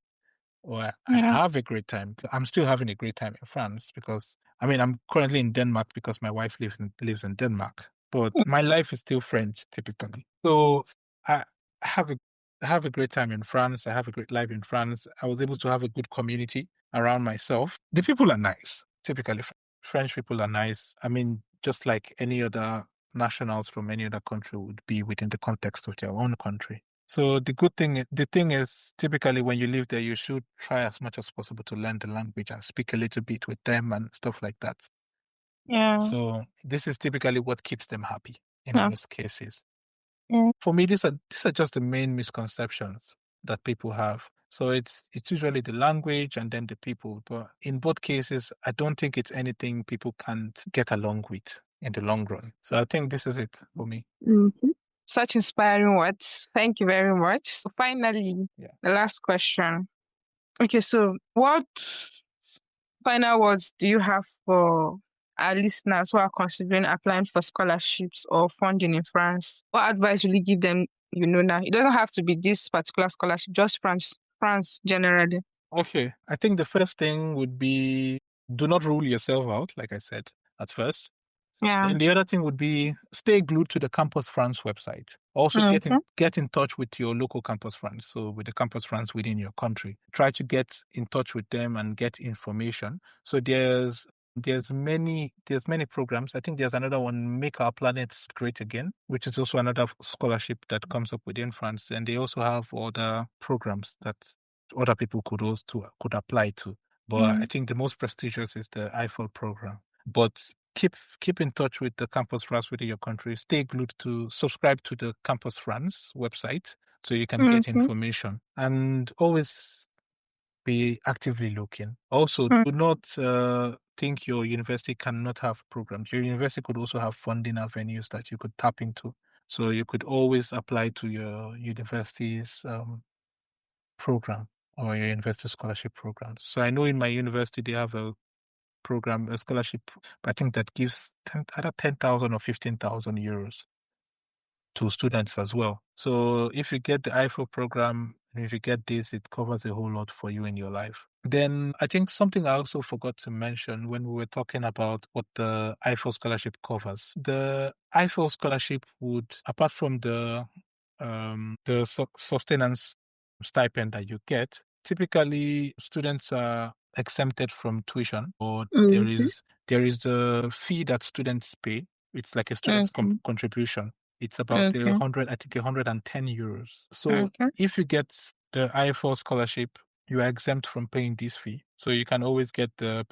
Or I have a great time. I'm still having a great time in France because I'm currently in Denmark because my wife lives in Denmark. But my life is still French typically. So I have a I have a great time in France. I have a great life in France. I was able to have a good community around myself. The people are nice. Typically, French people are nice. I mean, just like any other nationals from any other country would be within the context of their own country. So the thing is, typically when you live there, you should try as much as possible to learn the language and speak a little bit with them and stuff like that. Yeah. So this is typically what keeps them happy in Yeah. most cases. Yeah. For me, these are just the main misconceptions that people have. So it's usually the language and then the people. But in both cases, I don't think it's anything people can't get along with in the long run. So I think this is it for me. Such inspiring words. Thank you very much. So finally, Yeah. the last question. Okay, so what final words do you have for our listeners who are considering applying for scholarships or funding in France? What advice will you give them, now? It doesn't have to be this particular scholarship, just France generally. Okay. I think the first thing would be do not rule yourself out, like I said at first. Yeah. And the other thing would be stay glued to the Campus France website. Also get in touch with your local Campus France. So with the Campus France within your country. Try to get in touch with them and get information. So there's many programs. I think there's another one, Make Our Planet Great Again, which is also another scholarship that comes up within France. And they also have other programs that other people could apply to. But I think the most prestigious is the Eiffel program. But keep in touch with the Campus France within your country. Stay glued to subscribe to the Campus France website so you can get information, and always be actively looking. Also, do not think your university cannot have programs. Your university could also have funding avenues that you could tap into. So you could always apply to your university's program or your university scholarship program. So I know in my university they have a program, a scholarship, I think that gives either 10,000 or 15,000 euros to students as well. So if you get the Eiffel program, if you get this, it covers a whole lot for you in your life. Then I think something I also forgot to mention when we were talking about what the Eiffel scholarship covers. The Eiffel scholarship would, apart from the sustenance stipend that you get, typically students are exempted from tuition, or there is the fee that students pay. It's like a student's contribution. It's about 110 euros. So if you get the IFL scholarship, you are exempt from paying this fee. So you can always get the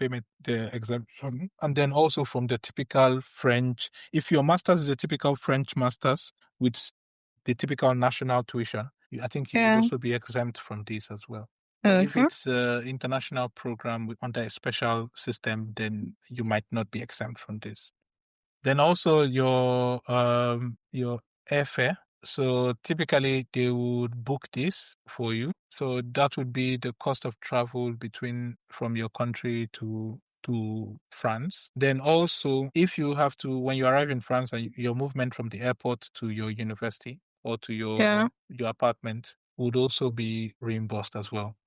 exemption. And then also from the typical French, if your master's is a typical French master's with the typical national tuition, I think you would also be exempt from this as well. But if it's an international program under a special system, then you might not be exempt from this. Then also your airfare. So typically they would book this for you. So that would be the cost of travel from your country to France. Then also, if you have to, when you arrive in France, and your movement from the airport to your university or to your apartment would also be reimbursed as well.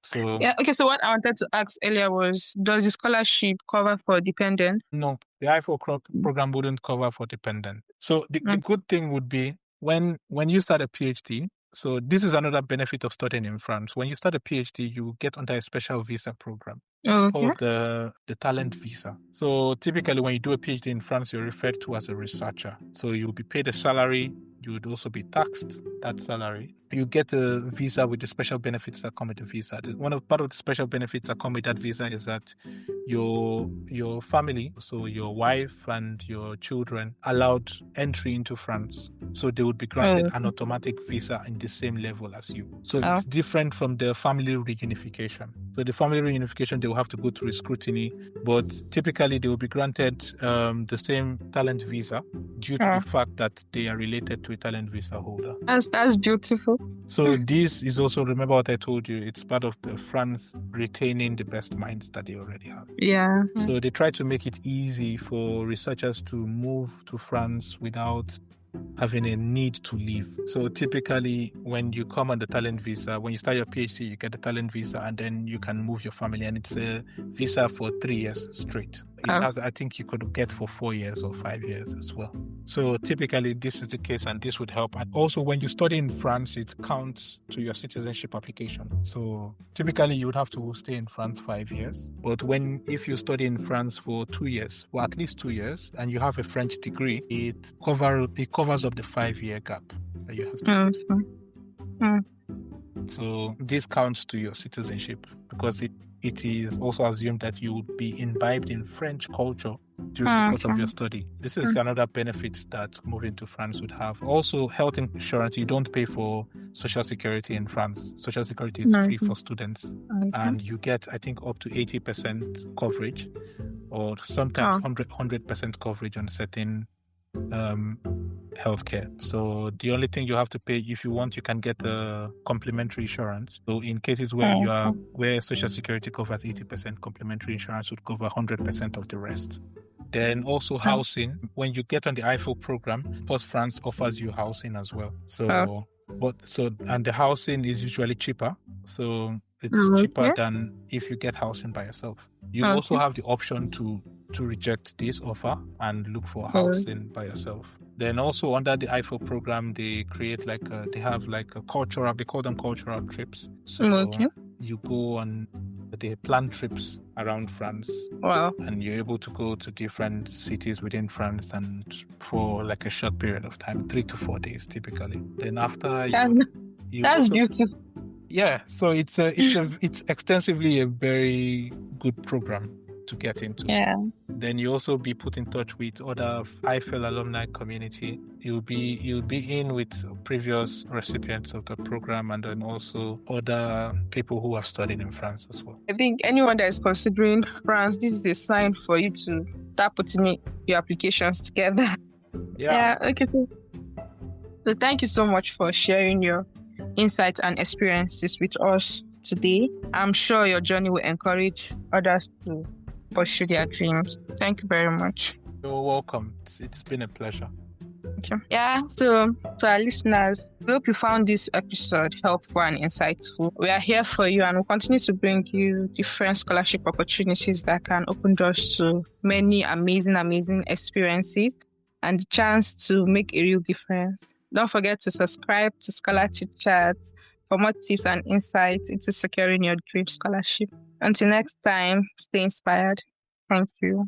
So so what I wanted to ask earlier was, does the scholarship cover for dependents? No, the Eiffel program wouldn't cover for dependent. So the good thing would be when you start a PhD. So this is another benefit of studying in France. When you start a PhD, you get under a special visa program. It's called the talent visa. So typically when you do a PhD in France, you're referred to as a researcher. So you'll be paid a salary. You would also be taxed that salary. You get a visa with the special benefits that come with the visa. Part of the special benefits that come with that visa is that your family, so your wife and your children, allowed entry into France. So they would be granted an automatic visa in the same level as you. So it's different from the family reunification. So the family reunification, they will have to go through scrutiny, but typically they will be granted the same talent visa due to the fact that they are related to a talent visa holder. That's beautiful. So this is also, remember what I told you, it's part of the France retaining the best minds that they already have. Yeah. So they try to make it easy for researchers to move to France without having a need to leave. So typically when you come on the talent visa, when you start your PhD, you get the talent visa and then you can move your family, and it's a visa for 3 years straight. I think you could get for 4 years or 5 years as well. So typically this is the case, and this would help. And also when you study in France, it counts to your citizenship application. So typically you would have to stay in France 5 years. But if you study in France for 2 years, or at least 2 years, and you have a French degree, it covers up the 5-year gap that you have to So this counts to your citizenship, because it is also assumed that you would be imbibed in French culture during the course of your study. This is another benefit that moving to France would have. Also, health insurance. You don't pay for Social Security in France. Social Security is free for students. And you get, I think, up to 80% coverage, or sometimes 100% coverage on certain healthcare. So the only thing you have to pay, if you want, you can get a complementary insurance. So in cases where where Social Security covers 80%, complementary insurance would cover 100% of the rest. Then also housing. When you get on the Eiffel program, Post France offers you housing as well. And the housing is usually cheaper. So it's cheaper than if you get housing by yourself. You also have the option to reject this offer and look for housing by yourself. Then also under the Eiffel program, they create they call them cultural trips. So you go on, they plan trips around France. Wow. And you're able to go to different cities within France, and for like a short period of time, 3 to 4 days typically. Then after that's beautiful. Yeah, so it's extensively a very good program to get into. Yeah. Then you also be put in touch with other Eiffel alumni community. You'll be in with previous recipients of the program, and then also other people who have studied in France as well. I think anyone that is considering France, this is a sign for you to start putting your applications together. Yeah. Okay. So thank you so much for sharing your insights and experiences with us today. I'm sure your journey will encourage others to pursue their dreams. Thank you very much. You're welcome. It's been a pleasure. Okay. Yeah, so to our listeners, we hope you found this episode helpful and insightful. We are here for you and we'll continue to bring you different scholarship opportunities that can open doors to many amazing experiences and the chance to make a real difference. Don't forget to subscribe to Scholar ChitChat for more tips and insights into securing your dream scholarship. Until next time, stay inspired. Thank you.